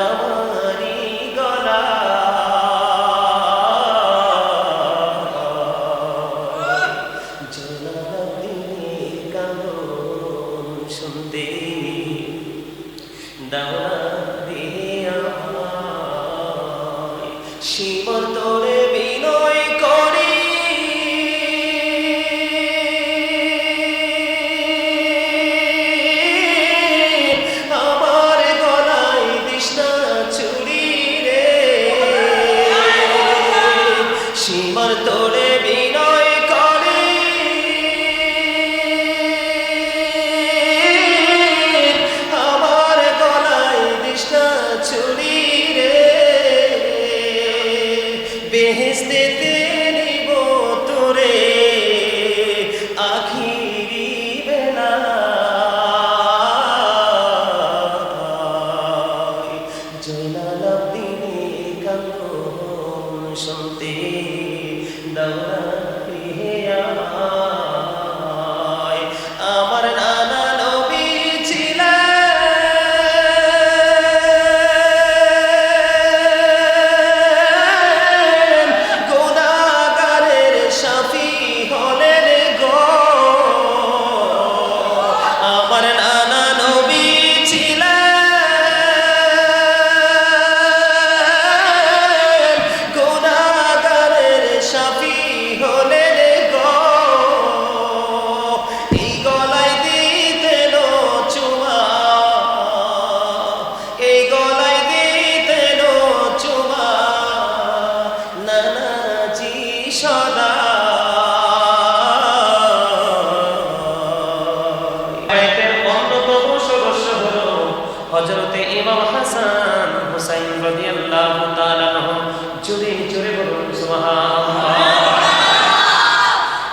তোমারি গলা জলাদিনের কান্দন শুনতে দাওনা দিয়ে আমায় সীমার তোরে বিনয় করি আমার গলায় দিস না ছুরি রে সীমার তোরে বিনয় করি আমার গলায় দিস না ছুরি রে বেহেশতেতে নিব তোরে আখিরি বেলায় জলালাদ্দিনের কান্দন শুনতে দাওনা দিয়ে আমায় আমার নানা নবী ছিলেন গুনাহগারের শাফি হলেন গো আমার নানা নবী ছিলেন গুনাহগারের শাফি হলেন গো এই গলায় দিতেন চুমা এই গলায় দিতেন চুমা নানাজি সদা আয়াতের অন্যতম সদস্য হলো হযরতে ইমাম হাসান হুসাইন রাদিয়াল্লাহু তাআলা আনহু জোরে জোরে বলুন সুবহানাল্লাহ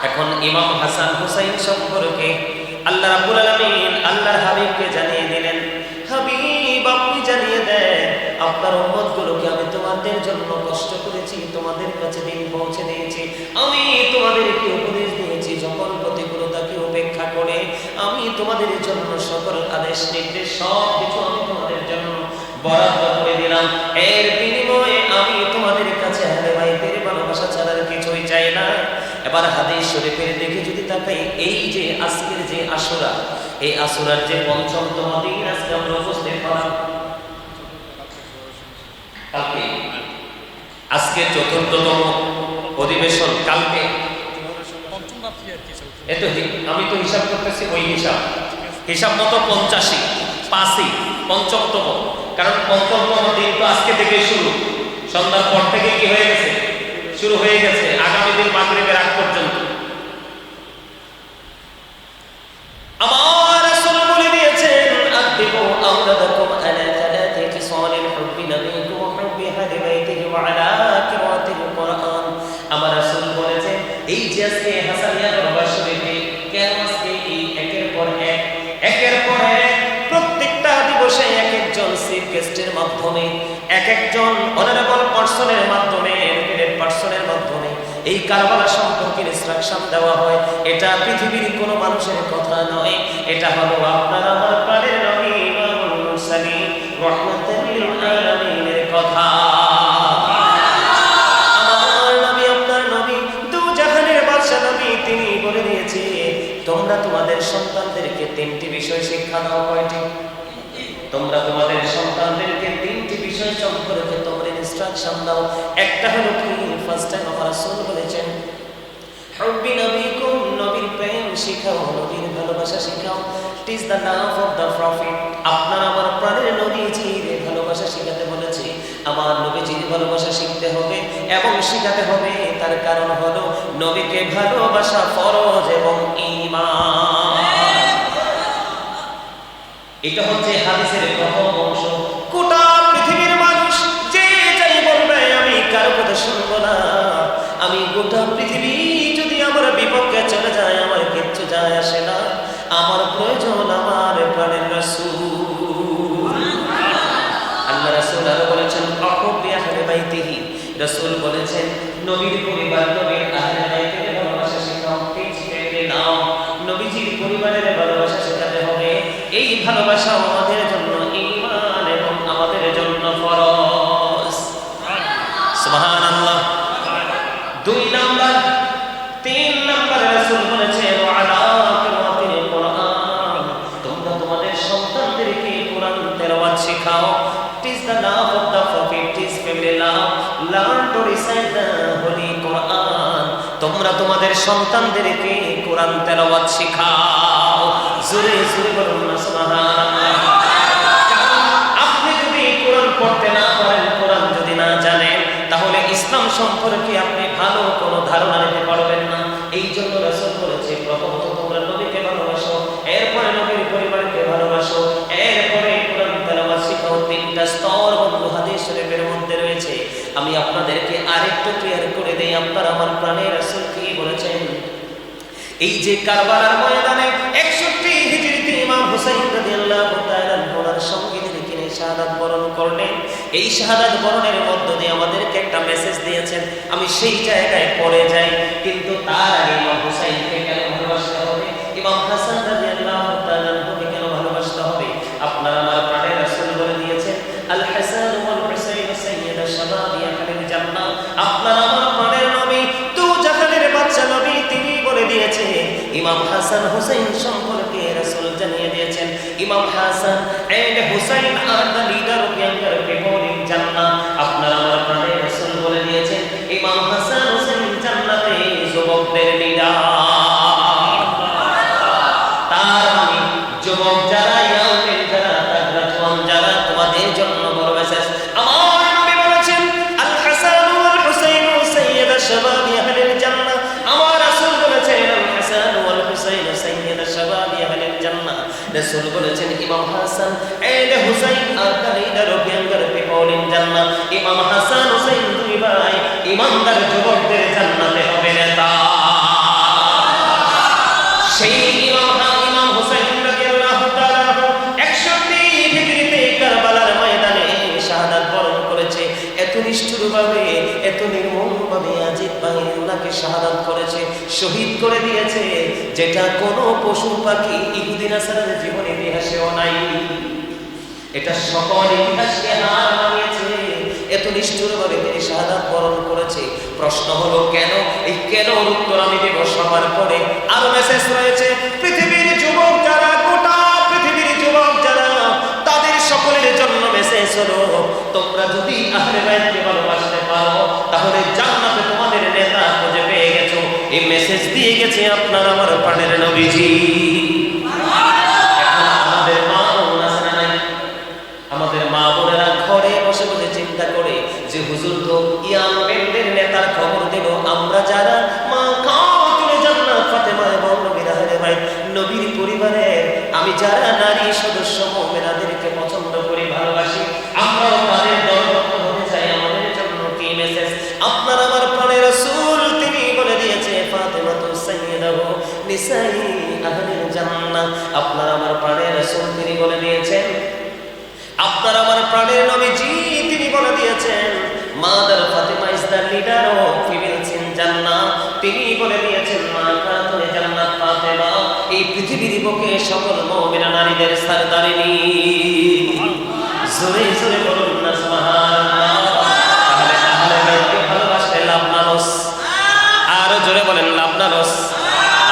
এখন ইমাম হাসান হুসাইন সম্পর্কে আল্লাহ রাব্বুল আলামিন আল্লাহর হাবিবকে জানিয়ে দিলেন হাবিব আপনি জানিয়ে দেন আপনার উম্মতগুলোকে আমি তোমাদের জন্য কষ্ট করেছি তোমাদের কাছে দিন পৌঁছে দিয়েছি আমি তোমাদেরকে উপদেশ দিয়েছি যখন প্রতিকূলতাকে উপেক্ষা করে আমি তোমাদের জন্য সকল আদেশ নির্দেশ সব কিছু আমি তোমাদের জন্য বরাদ্দ করে দিলাম এর বিনিময়ে আমি তোমাদের কাছে আহলে বাইতের ভালোবাসা ছাড়া আর কিছুই চাই না এবার হাদিস শরীফের দিকে যদি তাকাই এই যে আজকের যে আশুরা এই আশুরার যে পঞ্চমতম দিন আজকে আমরা উপস্থিত হলাম কালকে আজকে চতুর্থতম অধিবেশন কালকে এত আমি তো হিসাব করতেছি ওই হিসাব মতো 85 5ই পঞ্চমতম কারণ পঞ্চমতম দিন তো আজকে থেকে শুরু সন্ধ্যার পর থেকে কি হয়ে গেছে শুরু হয়ে গেছে আগামী দিন মাগরিবের আগ পর্যন্ত আমার রাসূল বলে দিয়েছেন আদিবু আওলাদাকুম আলা থালাতি খিসালিল হুব্বি নাবিয়িকুম ওয়া হুব্বি আহলি বাইতিহি ওয়া আলা কিরাতিল কুরআন আমার রাসূল বলেছেন এই যে আজকে হাসানিয়া দরবার শরীফে কেন আজকে এই একের পর এক প্রত্যেকটা দিবসে এক একজন চিফ গেস্টের মাধ্যমে এক একজন অনারেবল পারসনের মাধ্যমে এমপিডেড পারসনের মাধ্যমে এই কারবালা সম্পর্কে ইনস্ট্রাকশন দেওয়া হয় এটা পৃথিবীর কোনো মানুষের কথা নয় এটা হলো আপনার আমার প্রাণের নবী ইমামুল মুরসালিন রাহমাতুল লিল আলামিনের কথা আমার নবী আপনার নবী দু জাহানের বাদশা নবী তিনি বলে দিয়েছে তোমরা তোমাদের সন্তানদেরকে তিনটি বিষয় শিক্ষা দাও কয়টি তোমরা তোমাদের সন্তানদেরকে তিনটি বিষয় সম্পর্কে তোমরা ইনস্ট্রাকশন দাও একটা হলো কি ফার্স্ট টাইম আমার রাসূল বলেছেন হুব্বি নবীকুম নবীর প্রেম শিখাও নবীর ভালোবাসা শিখাও it is the love of the prophet আপনার আমার প্রাণের নবীজির ভালোবাসা শিখাতে বলেছে আমার নবীজির ভালোবাসা শিখতে হবে এবং শিখাতে হবে তার কারণ হলো নবীকে ভালোবাসা ফরজ এবং ঈমান এটা হচ্ছে হাদিসের প্রথম অংশ গোটা পৃথিবীর মানুষ যে যাই বলবে আমি কারো কথা শুনবো না আমি গোটা পৃথিবী যদি আমার বিপক্ষে চলে যায় আমার কিচ্ছু যায় আসে না আমার প্রয়োজন আমার প্রাণের রাসূল আল্লাহ রাসূল আরো বলেছেন আকুবি আহলে বাইতিহি রাসূল বলেছেন নবীর পরিবার নবীর আহলে বাইতের ভালোবাসা শেখাও শিখাতে নাও নবীজির পরিবারের ভালোবাসা শেখাতে হবে এই ভালোবাসা আমাদের জন্য ঈমান এবং আমাদের জন্য হোলি কোরআন, তোমরা তোমাদের সন্তানদেরকে কোরআন তেলাওয়াত শেখাও। জোরে জোরে বলুন না সুবহানাল্লাহ। আপনি যদি কোরআন পড়তে না পারেন, কোরআন যদি না জানেন, তাহলে ইসলাম সম্পর্কে আপনি ভালো কোনো ধারণা নিতে পারবেন না। এই জন্য রাসূল বলেছে, প্রথমত তোমরা নবীকে ভালোবাসো, এরপরে নবীর পরিবারকে ভালোবাসো, এরপরে কোরআন তেলাওয়াত শেখাও। তিনটা স্তর বন্ধু হাদিস শরীফের মধ্যে রয়েছে। আমি আপনাদেরকে আরেকটু ক্লিয়ার করে দেই, আপনার আমার প্রাণের রাসূল কি বলেছেন। এই যে কারবালার ময়দানে 61 হিজরিতে ইমাম হুসাইন রাদিয়াল্লাহু তাআলা ওনার সঙ্গীদের কিনে শাহাদাত বরণ করলেন। এই শাহাদাত বরণের মধ্য দিয়ে আমাদেরকে একটা মেসেজ দিয়েছেন। আমি সেই জায়গায় পড়ে যাই, কিন্তু তার আগে ইমাম হুসাইনকে কেন ভালোবাসতে হবে, ইমাম হাসান রাদিয়াল্লাহু তাআলাকে কেন ভালোবাসতে হবে। আপনার আমার প্রাণের রাসূল বলে দিয়েছেন, আল হাসান ওয়াল হুসাইন সাইয়্যিদা শাবাবি আহলিল জান্নাহ। আপনার আমার প্রাণের নবী দু জাহানের বাদশা নবী, তিনি বলে দিয়েছে ইমাম হাসান হুসাইন সম্পর্কে রাসূল জানিয়ে দিয়েছেন, ইমাম Hasan and Husain are the leader of younger people in জান্নাহ। আপনার আমার প্রাণের রাসূল বলে দিয়েছেন, ইমাম হাসান হুসাইন জান্নাতে যুবকদের লিডার। তার মানে যুবক যারা, ইয়াউমের যারা, তাগরা জওয়ান যারা, তোমাদের জন্য বড় মেসেজ। আমার নবী বলেছেন, আল হাসান ওয়াল হুসাইন সাইয়্যিদা শাবাবি আহলিল জান্নাহ। আমার রাসূল বলেছেন, আল হাসান ওয়াল হুসাইন সাইয়্যিদা শাবাবি আহলিল জান্নাহ। রাসূল বলেছেন, ইমাম Hasan and Husain are the leader of younger people in জান্নাহ। ইমাম হাসান হুসাইন দুই ভাই ইমানদার যুবকদের জান্নাতে হবে নেতা। সেই ইমাম হুসাইন রাদিয়াল্লাহু তাআলা 61 হিজরিতে কারবালার ময়দানে শাহাদাত বরণ করেছে। এত নিষ্ঠুরভাবে, এত নির্মমভাবে আজিব বাহিনী ওনাকে শাহাদাত করেছে, শহীদ করে দিয়েছে, যেটা কোনো পশু পাখি ইহুদি নাসারার জীবন ইতিহাসেও নাই। এটা সকল ইতিহাসকে হার মানিয়েছে। এত নিষ্ঠুরভাবে তিনি শাহাদাত বরণ করেছে। প্রশ্ন হলো কেন? এই কেন উত্তর আমি দেব সবার পরে। আরো মেসেজ রয়েছে, পৃথিবীর যুবক যারা, গোটা পৃথিবীর যুবক যারা, তাদের সকলের জন্য মেসেজ হলো, তোমরা যদি আহলে বাইতকে ভালোবাসতে পারো, তাহলে জান্নাতে তোমাদের নেতা খুঁজে পেয়ে গেছো। এই মেসেজ দিয়ে গেছে আপনার আমার প্রাণের নবীজি। আমাদের মা বোনেরা ঘরে বসে বসে চিন্তা করে যে হুজুর তো ইয়াং মেনদের নেতার খবর দিল, আমরা যারা মা খাতুনে জান্নাত ফাতেমা এবং নবীর আহলে বাইত, নবীর পরিবারের আমি যারা নারী সদস্য মুমিনাদেরকে পছন্দ করি, ভালোবাসি, আমরাও তাদের দলবদ্ধ হতে চাই। আমাদের জন্য কি মেসেজ? আপনার আমার প্রাণের রাসূল তিনি বলে দিয়েছে, ফাতেমা তু সাইয়্যিদাতু নিসাই আহলিল জান্নাহ। আপনার আমার প্রাণের রাসূল তিনি বলে দিয়েছেন, আপনার আমার প্রাণের নবীজি তিনি বলে দিয়েছেন, mother Fatema is the leader of females in জান্নাহ। তিনি বলে দিয়েছেন, মা খাতুনে জান্নাত ফাতেমা এই পৃথিবীর বুকে সকল মুমিনা নারীদের সরদারিনী। জোরে জোরে বলুন না সুবহানাল্লাহ। তাহলে আহলে বাইতকে ভালোবাসতে লাভ না লস। আরো জোরে বলেন, লাভ না লস।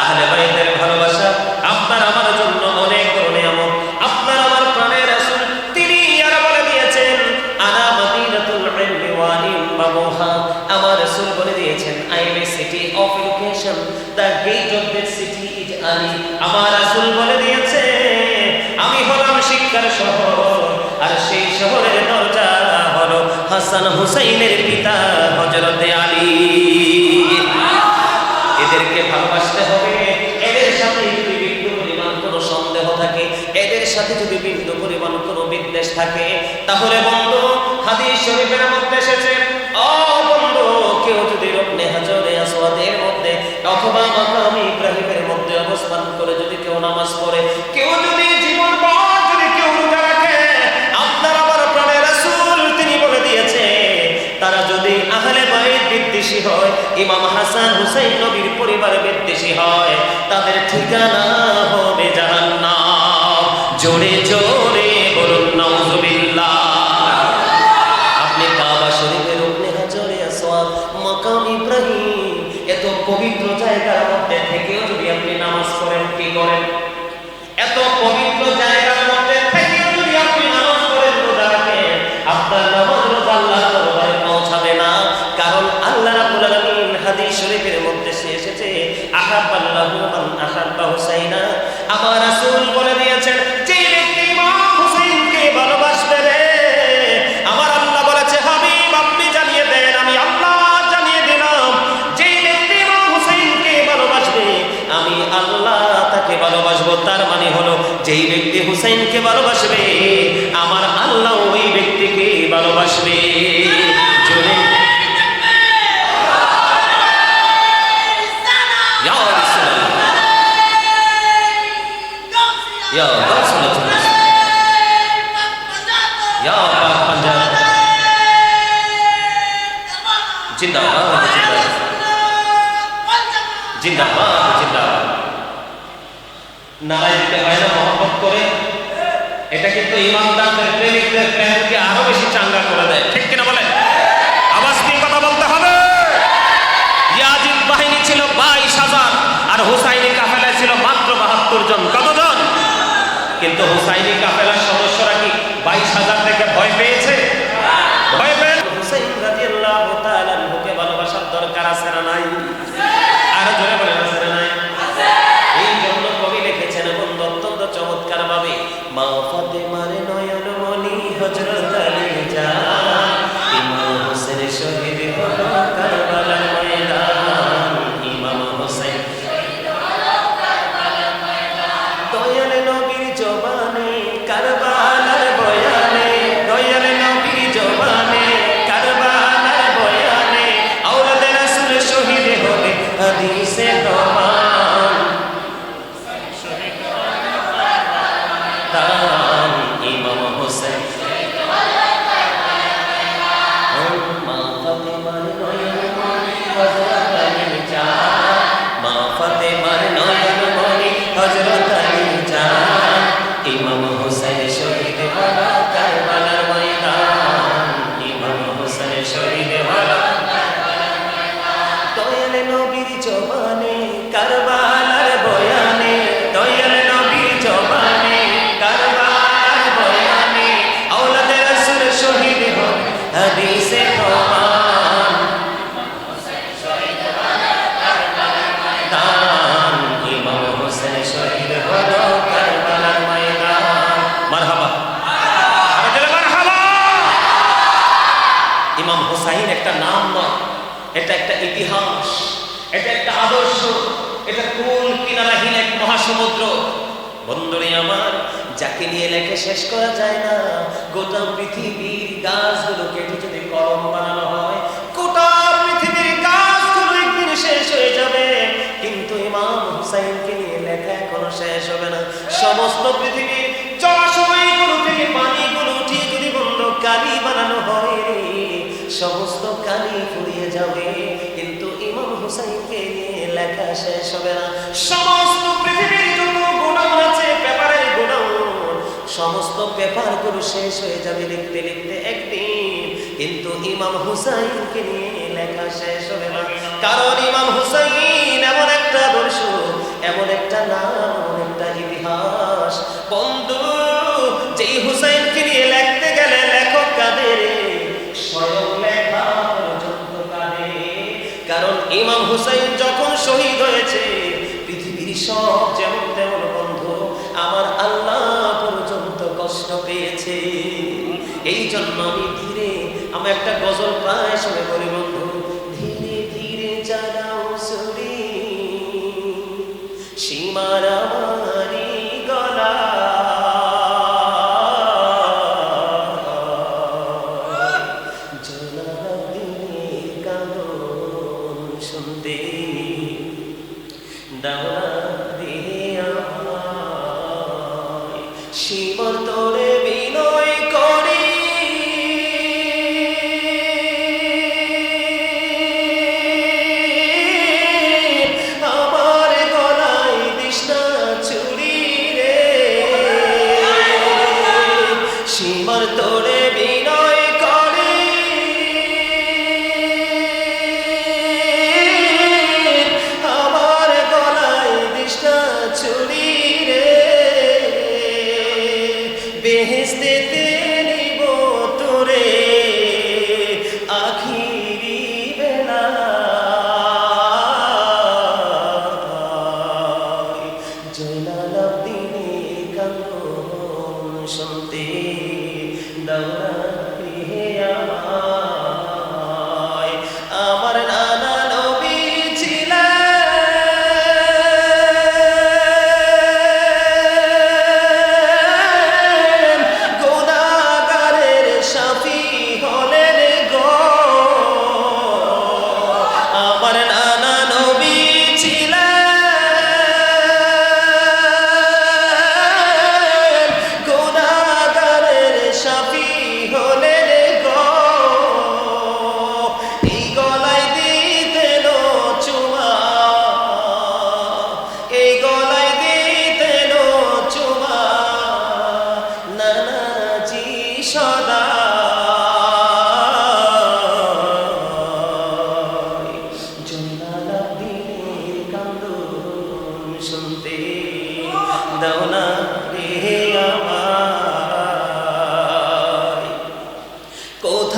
আহলে বাইতের ভালোবাসা আপনার আমার জন্য অনেক বড় নিয়ামত। আপনার আমার প্রাণের রাসূল তিনি আর বলে দিয়েছেন, আনা মাদিনাতুল ইলমি ওয়া নি'মাহা। আমার রাসূল বলে দিয়েছেন, I am a city of education, the gate of that city is Ali. আমার রাসূল বলে দিয়েছে, আমি হলাম শিক্ষার শহর, আর সেই শহরের দরজা হলো হাসান হুসাইনের পিতা হযরতে আলী। এদেরকে ভালোবাসতে হবে। এদের সাথে যদি বিন্দু পরিমাণ কোনো সন্দেহ থাকে, এদের সাথে যদি বিন্দু পরিমাণ কোনো বিদ্বেষ থাকে, তাহলে বন্ধু হাদিস শরীফের মধ্যে এসেছে, ও বন্ধু, কেউ যদি রুকনে হাজরে আসওয়াদের মধ্যে অথবা মাকাম ইব্রাহিমের মধ্যে অবস্থান করে যদি কেউ নামাজ পড়ে, কেউ যদি জীবন ভর যদি কেউ রোজা রাখে, আপনার আমার প্রাণের রাসূল তিনি বলে দিয়েছে, তারা যদি আহলে বাইত বিদ্বেষী হয়, ইমাম হাসান হুসাইন নবীর পরিবার বিদ্বেষী হয়, তাদের ঠিকানা হবে জাহান্নাম। জোরে জোরে বলুন নাউযুবিল্লাহ। আপনি কাবা শরীফের রুকনে হাজরে আসওয়াদ, মাকাম ইব্রাহিম, এত পবিত্র জায়গার মধ্যে থেকেও যদি আপনি নামাজ পড়েন, কি করেন? এত পবিত্র জায়গার মধ্যে থেকেও যদি আপনি নামাজ পড়েন, রোজা রাখেন, আপনার নামাজ রোজা আল্লাহর দরবারে পৌঁছাবে না। কারণ হুসাইনা। আমার রাসূল বলে দিয়েছেন যে ব্যক্তি ইমাম হুসাইনকে ভালোবাসবে রে, আমার আল্লাহ বলেছে হাবিব আপনি জানিয়ে দেন, আমি আল্লাহ জানিয়ে দিলাম, যে ব্যক্তি ইমাম হুসাইনকে ভালোবাসবে আমি আল্লাহ তাকে ভালোবাসবো। তার মানে হলো যেই ব্যক্তি হুসাইনকে ভালোবাসবে আমার আল্লাহ ওই ব্যক্তিকে ভালোবাসবে। জোরে Ya Rasulullah, Ya Pak Panjang, Jindabad, Jindabad, Jindabad. নারায় দিতে হয় না মহব্বত করে, এটা কিন্তু ইমানদারদের প্রেমিকদের প্রেমকে আরো বেশি চাঙ্গা করে দেয়, ঠিক কিনা বলেন? আওয়াজ দিয়ে কথা বলতে হবে। ইয়াজিদ বাহিনী ছিল 22,000 আর হুসাইনি কাফেলা ছিল মাত্র 72 জন। কতজন? কিন্তু হুসাইনি কাফেলার সদস্যরা কি 22,000 থেকে ভয় পেয়েছে? ভয় পেয়ে হুসাইন রাদিয়াল্লাহু তাআলা আনহুকে ভালোবাসার দরকার আছে না নাই? আর জোরে বলেন আছে না নাই? এই জন্য কবি লিখেছেন বন্ধু অত্যন্ত চমৎকার ভাবে, মা ফাতেমার নয়ন মনি হযরত আলী জান, ইমাম হোসেন শহীদ হলো কারবালার ময়দান, ইমাম হোসেন শহীদ হলো কারবালার ময়দান, দয়াল নবীর জবানে কারবালার বয়ানে, দয়াল নবীর জবানে কারবালার বয়ানে, আওলাদ রাসূল শহীদ হবে হাদিসে প্রমাণ, ইমাম হোসেন শহীদ হলো কারবালার ময়দান, মা ফাতেমার নয়ন মনি হযরত আলী জান, মা ফাতেমার নয়ন মনি হযরত আলী জান, ইমাম হোসেন শহীদ হলো কারবালার ময়দান, ইমাম হোসেন শহীদ হলো কারবালার ময়দান, দয়াল নবীর জবানে কারবালার বয়ানে, দয়াল নবীর জবানে কারবালার বয়ানে, আওলাদ রাসূল শহীদ হবে হাদিসে প্রমাণ, শহীদ হলো কারবালার ময়দান, ইমাম হোসেন শহীদ হলো কারবালার ময়দান। মারহাবা, আরে জোরে মারহাবা। ইমাম হুসাইন একটা নাম নয়, এটা একটা ইতিহাস, এটা একটা আদর্শ, এটা কুল কিনারাহীন এক মহাসমুদ্র। বন্ধুরে আমার, যাকে নিয়ে লেখে শেষ করা যায় না। গোটা পৃথিবীর গাছগুলো কেটে যদি কলম বানানো হয়, গোটা পৃথিবীর গাছগুলো একদিন শেষ হয়ে যাবে, কিন্তু ইমাম হুসাইনকে নিয়ে লেখা এখনো শেষ হবে না। সমস্ত পৃথিবীর জলাশয়গুলো থেকে পানিগুলো উঠিয়ে যদি বন্ধ কালি বানানো হয় রে, সমস্ত কালি ফুরিয়ে যাবে, কিন্তু ইমাম হুসাইনকে নিয়ে লেখা শেষ হবে না। সমস্ত পৃথিবীর যত গোডাউন আছে, পেপারের গোডাউন, সমস্ত পেপারগুলো শেষ হয়ে যাবে লিখতে লিখতে একদিন, কিন্তু ইমাম হুসাইনকে নিয়ে লেখা শেষ হবে না। কারণ ইমাম হুসাইন এমন একটা আদর্শ, এমন একটা নাম, এমন একটা ইতিহাস। বন্ধু, যেই হুসাইনকে নিয়ে লিখতে গেলে লেখক কাদের, স্বয়ং লেখা পর্যন্ত কাঁদে। কারণ ইমাম হুসাইন যখন শহীদ হয়েছে, পৃথিবীর সব যেমন তেমন বন্ধু, আমার আল্লাহ পর্যন্ত কষ্ট পেয়েছে। এই জন্য আমি একটা গজল প্রায় শুনে বলি বন্ধু, ধীরে ধীরে চালাও সুরি সীমার আমারি গলা, শুনতে দাওলা দিয়ে আমায়, সীমার তোরে বিনয় করি, আমার গলায় দিস না ছুরি রে, সীমার তোরে বিনয় করি, আমার গলায়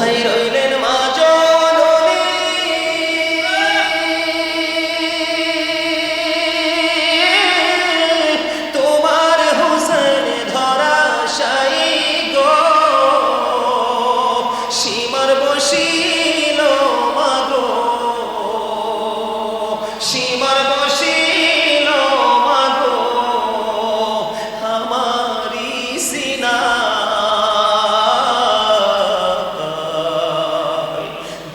কোথায় রইলেন মা জননী তোমার হুসেন ধরাশায়ী গো সীমার বসিল মাগো সীমার বসিল মাগো আমারি সিনা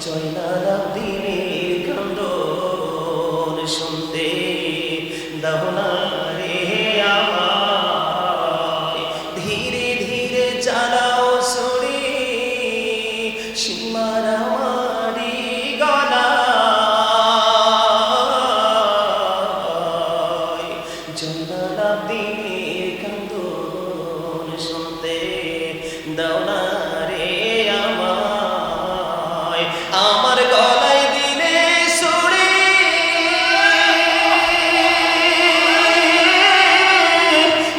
জয়নালাব্দিনের কান্দন শুনতে দাও না রে আমায় ধীরে ধীরে চালাও ছুরি সীমার আমারি গলায় জয়নালাব্দিনের কান্দন শুনতে দাও না রে আমায় আমার গলায় দিলে ছুরি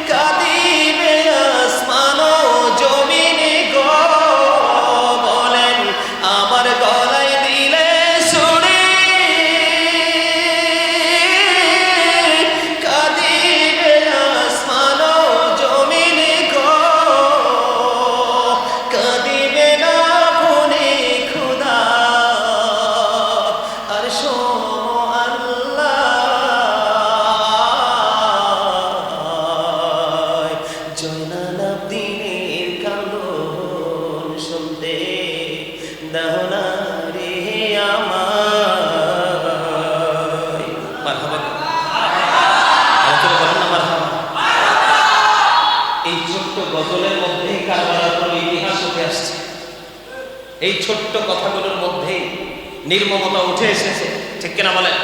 কাঁদিবে আসমান ও জমিন গো বলেন আমার গলায় দিলে ছুরি কাঁদিবে আসমান ও জমিন গো কাঁদিবে না ভুলে খুদা আর শোনো আল্লাহ জয়নালাব্দিনের কান্দন শুনতে দাও না রে আমায় মারহাবা আরেকটু বলেন না মারহাবা এই ছোট্ট গজলের মধ্যে কারবালার ইতিহাস উঠে আসছে এই ছোট্ট কথাগুলোর মধ্যে নির্মমতা উঠে এসেছে ঠিক কিনা বলেন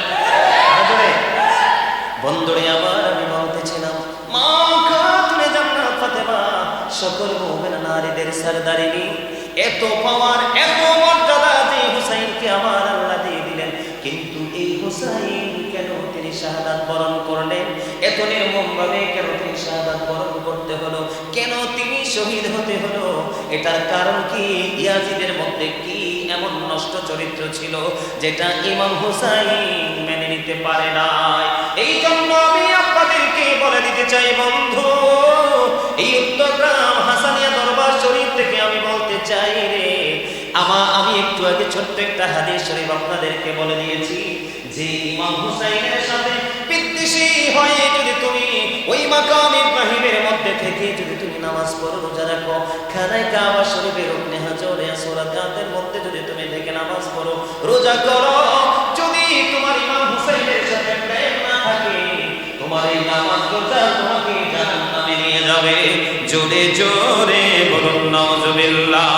বন্ধুরে আমার আমি বলতেছিলাম মা খাতুনে জান্নাত ফাতেমা সকল মুমিন নারীদের সরদারিনী এত পাওয়ার এত মর্যাদা যে হুসাইনকে আমার আল্লাহ দিয়ে দিলেন কিন্তু এই হুসাইন কেন তিনি শাহাদাত বরণ করলেন এত নির্মমভাবে কেন তিনি শাহাদাত বরণ করতে হলো কেন তিনি শহীদ হতে হলো এটার কারণ কি ইয়াজিদের মধ্যে কি এমন নষ্ট চরিত্র ছিল যেটা ইমাম হুসাইন মেনে নিতে পারে নাই এই জন্য আমি আপনাদেরকে বলে দিতে চাই বন্ধু এই উত্তরগ্রাম হাসানিয়া দরবার শরীফ থেকে আমি বলতে চাই রে আমি একটু আগে ছোট্ট একটা হাদিস শরীফ আপনাদেরকে বলে দিয়েছি যে ইমাম হুসাইনের সাথে বিদ্বেষী হয়ে যদি তুমি ওই মাকাম ইব্রাহিমের মধ্যে থেকে যদি তুমি নামাজ পড়ো রোজা রাখো খানায় কাবা শরীফের রুকনে হাজরে আসওয়াদের মধ্যে যদি তুমি থেকে নামাজ পড়ো রোজা করো যদি তোমার ইমাম হুসাইনের সাথে প্রেম না থাকে তোমার এই নামাজ রোজা তোমাকে জাহান্নামে নিয়ে যাবে জোরে জোরে বলুন নাউজুবিল্লাহ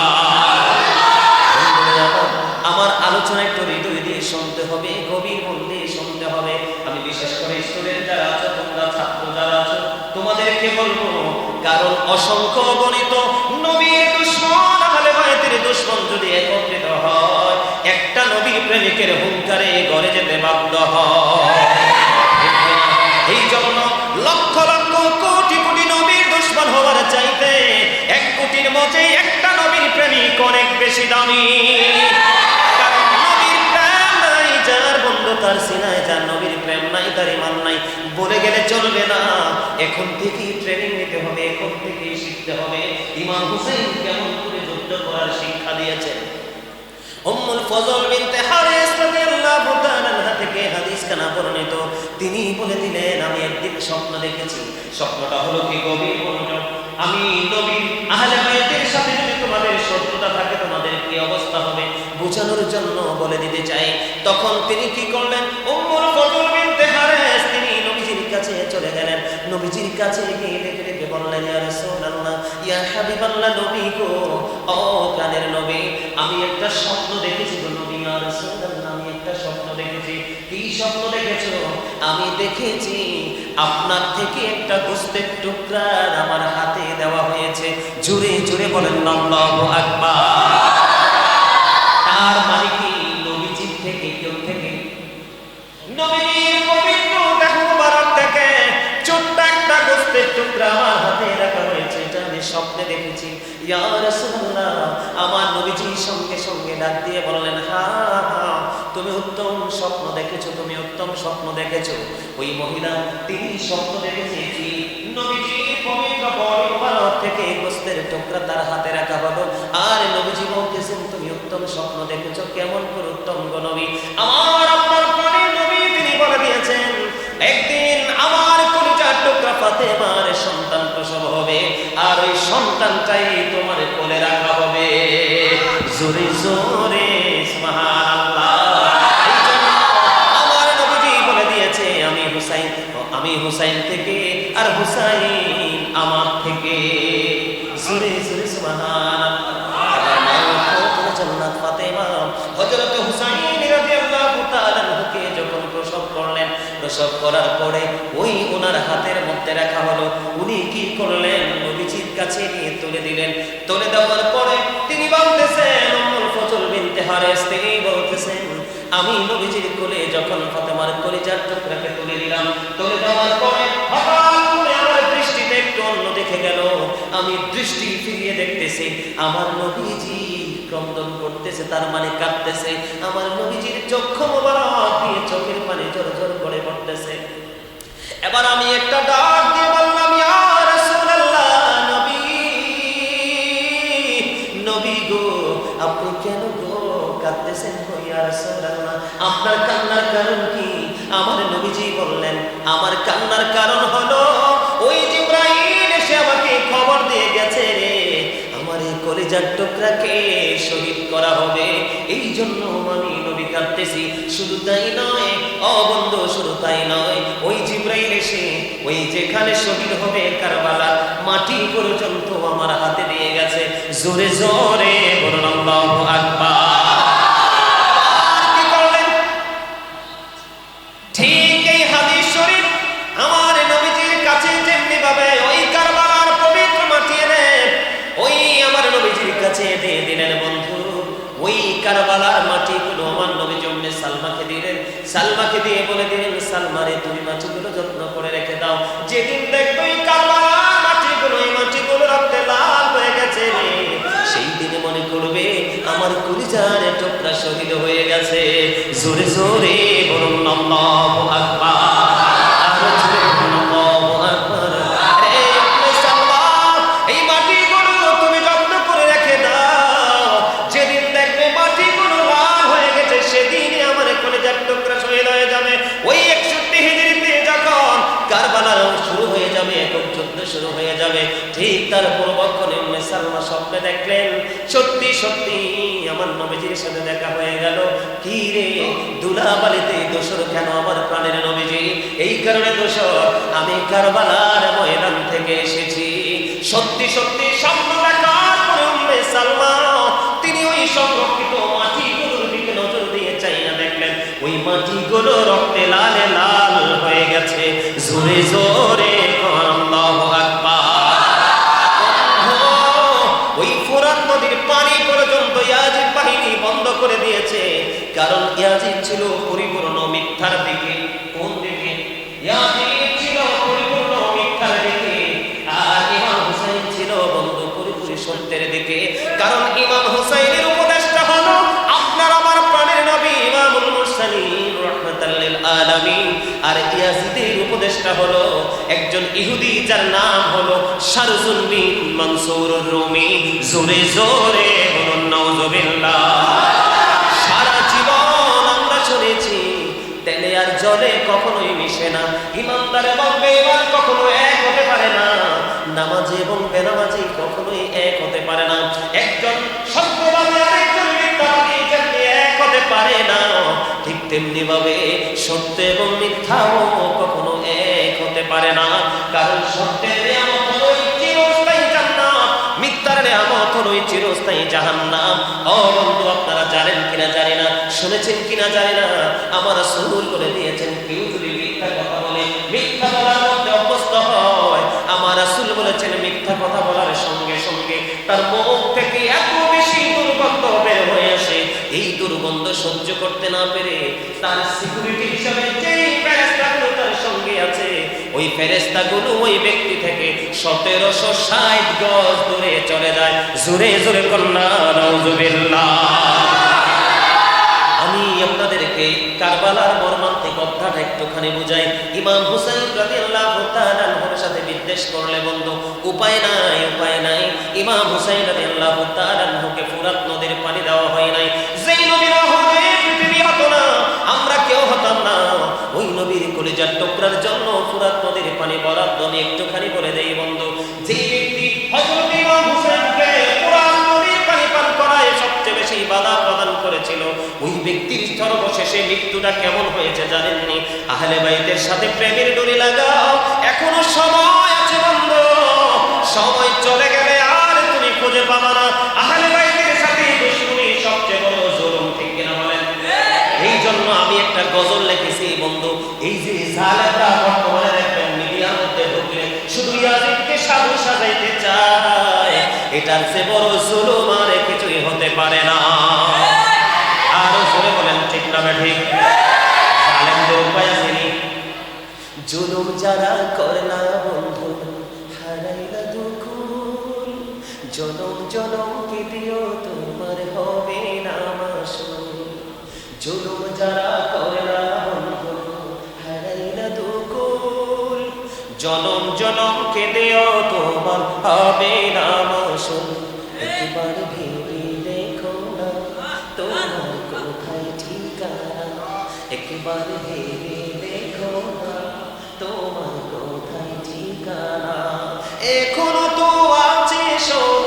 আমার আলোচনা একটু হৃদয় দিয়ে শুনতে হবে গভীর মন দিয়ে শুনতে হবে আমি বিশেষ করে স্টুডেন্ট যারা আছো তোমরা ছাত্র যারা আছো তোমাদেরকে বলবো কারণ অসংখ্য গণিত নবীর দুশমন আহলে বাইতের দুশমন যদি একত্রিত হয় একটা নবীর প্রেমিকের হুঙ্কারে ঘরে যেতে বাধ্য হয় এই জন্য লক্ষ লক্ষ কোটি কোটি নবীর দুশমন হওয়ার চাইতে এক কোটির মধ্যে একটা নবীর প্রেমিক অনেক বেশি দামি তার সিনায় যার নবীর প্রেম নাই তার ঈমান নাই বলে গেলে চলবে না এখন থেকেই ট্রেনিং নিতে হবে এখন থেকেই শিখতে হবে ইমাম হুসাইন কেমন করে যুদ্ধ করার শিক্ষা দিয়েছেন উম্মুল ফজল বিনতে হারিস রাদিয়াল্লাহু তাআলা আনহা থেকে হাদিস কানা বর্ণিত তিনি বলে দিলেন আমি একদিন স্বপ্ন দেখেছি স্বপ্নটা হলো কি গভীর মনোযোগ আমি নবীর আহলে বাইতের সাথে যদি তোমাদের শত্রুতা থাকে তোমাদের কি অবস্থা হবে বোঝানোর জন্য বলে দিতে চাই তখন তিনি কি করলেন উম্মুল ফজল বিনতে হারিস তিনি নবীজির কাছে চলে গেলেন নবীজির কাছে গিয়ে ডেকে ডেকে বললেন ইয়া রাসূলুল্লাহ ইয়া হাবিবাল্লাহ নবী গো ও প্রাণের নবী আমি একটা স্বপ্ন দেখেছি গো নবী ইয়া রাসূলুল্লাহ আমি একটা স্বপ্ন দেখেছি কি স্বপ্ন দেখেছো আমি দেখেছি আপনার থেকে একটা গোশতের টুকরা আমার হাতে দেওয়া হয়েছে জোরে জোরে বলেন আল্লাহু আকবার তার মানে কি নবীজির থেকে কেউ থেকে নবীর পবিত্র দেহ মুবারক থেকে ছোট্ট একটা গোশতের টুকরা আমার হাতে রাখা হয়েছে এটা আমি স্বপ্নে দেখেছি ইয়া রাসূলুল্লাহ, আমার নবীজি সঙ্গে সঙ্গে ডাক দিয়ে বললেন, হ্যাঁ তুমি উত্তম স্বপ্ন দেখেছো, তুমি উত্তম স্বপ্ন দেখেছো। ওই মহিলা তিনি স্বপ্ন দেখেছে কি নবীজির পবিত্র বডি মোবারক থেকে গোশতের টুকরা তার হাতে রাখা হলো, আর নবীজি বলতেছেন তুমি উত্তম স্বপ্ন দেখেছো। কেমন করে উত্তম গো নবী? আমার আপনার প্রাণের নবী তিনি বলে দিয়েছেন একদিন আমার কলিজার টুকরা ফাতেমার সন্তান প্রসব হবে, আর ওই সন্তানটাই তোমার কোলে রাখা হবে। জোরে জোরে সুবহানাল্লাহ। আমার নবীজি বলে দিয়েছে আমি হুসাইন থেকে, আর হুসাইন আমার থেকে। জোরে জোরে সুবহানাল্লাহ। জান্নাত ফাতেমা হযরত হুসাইন রাদিয়াল্লাহু তাআলা আনহুকে যখন প্রসব করলেন, প্রসব করার পরে ওই ওনার হাতের মধ্যে রাখা হলো। উনি কি করলেন? নবীজির কাছে নিয়ে তুলে দিলেন। তুলে দেওয়ার পরে তিনি বলতেছেন, উম্মুল ফজল বিনতে হারিস তিনি বলতেছেন, আমি নবীজির কোলে যখন ফাতেমার কলিজার টুকরাকে তুলে দিলাম, তুলে দেওয়ার পরে হঠাৎ করে আমার দৃষ্টিতে একটু অন্য দেখে গেল। আমি দৃষ্টি ফিরিয়ে দেখতেছি আমার নবীজি ক্রন্দন করতেছে, তার মানে কাঁদতেছে। আমার নবীজির চক্ষু মোবারক দিয়ে চোখের পানি ঝরঝর করে পড়তেছে। এবার আমি একটা ডাক দিয়ে বললাম, ইয়া রাসূলুল্লাহ, নবী নবী গো, আপনি কেন গো কাঁদতেছেন গো? ইয়া রাসূলুল্লাহ, আপনার কান্নার কারণ কি? আমার নবীজি বললেন, আমার কান্নার কারণ হলো ওই জিবরাইল এসে আমাকে খবর দিয়ে গেছে রে, আমার এই কলিজার টুকরাকে শহীদ করা হবে, এই জন্য আমি নবী কাঁদতেছি। শুধু তাই নয় ও বন্ধু, শুধু তাই নয়, ওই জিবরাইল এসে ওই যেখানে শহীদ হবে কারবালা মাটি পর্যন্ত আমার হাতে দিয়ে গেছে। জোরে জোরে বলুন আল্লাহু আকবার। কি করলেন? ঠিক এই হাদিস শরীফ আমার নবীজির কাছে যেমনি ভাবে ওই কারবালার পবিত্র মাটি এনে ওই আমার নবীজির কাছে দিয়ে দিলেন বন্ধু, ওই কারবালার মাটিগুলো আমার নবী উম্মে সালমাকে দিলেন। সালমাকে দিয়ে বলে দিলেন, সালমারে তুমি মাটিগুলো যত্ন করে রেখে দাও, যেদিন দেখবে ওই কারবালার মাটিগুলো, এই মাটিগুলো রক্তে লাল হয়ে গেছে, সেই দিনে মনে করবে আমার কলিজার টুকরা শহীদ হয়ে গেছে। জোরে জোরে বলুন আল্লাহু আকবার। শুরু হয়ে যাবে, ঠিক তার পূর্বক্ষণে উম্মে সালমা স্বপ্নে দেখলেন সত্যি সত্যি আমার নবীজির সাথে দেখা হয়ে গেল। কি রে দুলাবালিতে দোসর কেন আমার প্রাণের নবীজি? এই কারণে দোসর আমি কারবালার ময়দান থেকে এসেছি। সত্যি সত্যি স্বপ্ন দেখার পরে উম্মে সালমা তিনি ওই সংরক্ষিত মাটিগুলোর দিকে নজর দিয়ে চাইনা দেখলেন ওই মাটিগুলো রক্তে লালে লাল হয়ে গেছে। জোরে জোরে আল্লাহু আকবার। ওই ফোরাত নদীর পানি পর্যন্ত ইয়াজিদ বাহিনী বন্ধ করে দিয়েছে, কারণ ইয়াজিদ ছিল পরিপূর্ণ মিথ্যার দিকে। কোন দিকে? ইয়াজিদ ছিল পরিপূর্ণ মিথ্যার দিকে, আর ইমাম হুসাইন ছিল বন্ধু পুরোপুরি সত্যের দিকে। কারণ ইমাম হুসাইনের উপদেশটা হলো আপনার আমার প্রাণের নবী ইমামুল মুরসালিন রাহমাতাল লিল আলামিন, আর ইয়াজিদের উপদেশটা হলো একজন ইহুদি যার নাম হলো শারজুল বিন মানসুরুর রুমি। জোরে জোরে বলুন নাউজুবিল্লাহ। সারা জীবন আমরা শুনেছি তেলে আর জলে কখনোই মিশে না, ইমানদার এবং বেঈমান কখনো এক হতে পারে না, নামাজি এবং বেনামাজি কখনোই এক হতে পারে না, একজন সত্যবাদী আর একজন মিথ্যাবাদী যেমনি এক হতে পারে না, ঠিক তেমনি ভাবে সত্য এবং মিথ্যাও কখনো এক হতে পারে না। কারণ সত্যের নিয়ামত হলো চিরস্থায়ী জান্নাত, মিথ্যার নিয়ামত হলো চিরস্থায়ী জাহান্নাম। ও বন্ধু, আপনারা জানেন কিনা জানি না, শুনেছেন কিনা জানি না, আমার রাসূল বলে দিয়েছেন কেউ যদি মিথ্যা কথা বলে, মিথ্যা বলার মধ্যে অভ্যস্ত হয়, আমার রাসূল বলেছেন মিথ্যা কথা বলার সঙ্গে সঙ্গে তার মুখ থেকে এত বেশি দুর্গন্ধ বের হয়ে আসে, এই দুর্গন্ধ সহ্য করতে না পেরে তার সিকিউরিটি হিসাবে যেই ফেরেশতাগুলো তার সঙ্গে আছে, ওই ফেরেশতাগুলো ওই ব্যক্তি থেকে 1760 গজ দূরে চলে যায়। জোরে জোরে কন্যা নাউজুবিল্লাহ। আমি আপনাদেরকে কারবালার মর্মান্তিক কথাটা একটুখানি বুঝাই। ইমাম হুসাইন রাদিয়াল্লাহু তাআলা আনহুর সাথে বিদ্বেষ করলে বন্ধু উপায় নাই, উপায় নাই। ইমাম হুসাইন রাদিয়াল্লাহু তাআলা আনহুকে ফুরাত নদীর পানি দেওয়া হয় নাই। যেই নবীর হতে পৃথিবী হতো না, আমরা কেউ হতাম না। ওই নবীর কলিজার টুকরার জন্য ফুরাত নদীর পানি বরাদ্দ আমি একটুখানি বলে দেই বন্ধু। যেই ব্যক্তি হযরত ইমাম হুসাইনকে ফুরাত নদীর পানি পান করায় সবচেয়ে বেশি বাধা প্রদান করেছিল, ওই ব্যক্তির সর্বশেষে মৃত্যুটা কেমন হয়েছে জানেননি? আহলে বাইতের সাথে প্রেমের ডোরি লাগাও, এখনো সময় আছে বন্ধু। সময় চলে গেলে আর তুমি খুঁজে পাবা না। আহলে বাইতের সাথে দুশমনি সবচেয়ে বড় জুলুম, ঠিক কিনা বলেন? এই জন্য আমি একটা গজল লিখেছি বন্ধু। এই যে জালেমরা বর্তমানে দেখবেন মিডিয়ার মধ্যে ঢুকলে শুধু ইয়াজিদকে সাধু সাজাইতে চায়, এটার চেয়ে বড় জুলুম আর কিছুই হতে পারে না। আরো জোরে বলেন ঠিক না ঠিক? জালেমদের উপায় আসেনি। জুলুম যারা করে না বন্ধু হারাইলা দুকুল, জনম জনম কি দিও তোমার হবে না মাসুল। জুলুম যারা করে না বন্ধু হারাইলা দুকুল, জনম জনম কে দিও তোমার হবে না মাসুল। একবার ভেবে দেখো না তোমার কোথায় ঠিকানা, একবার ভেবে দেখো না তোমার কোথায় ঠিকানা। এখনো তো আছে সময়,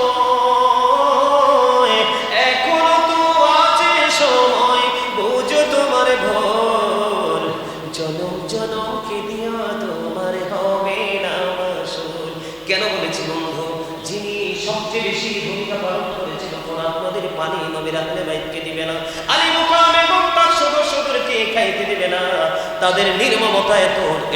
এখনো তো আছে সময়, বুঝো তোমার ভোর। জনম জনম কে দিয়া তোমার হবে না মাসুল। কেন বলেছি বন্ধু? যিনি সবচেয়ে বেশি ভূমিকা পালন করেছিল ফুরাত নদীর পানি নবীর আহলে বাইতকে দিবে না, আলী মুকাম এবং তার সদস্যদেরকে খাইতে দিবে না, তাদের নির্মমতা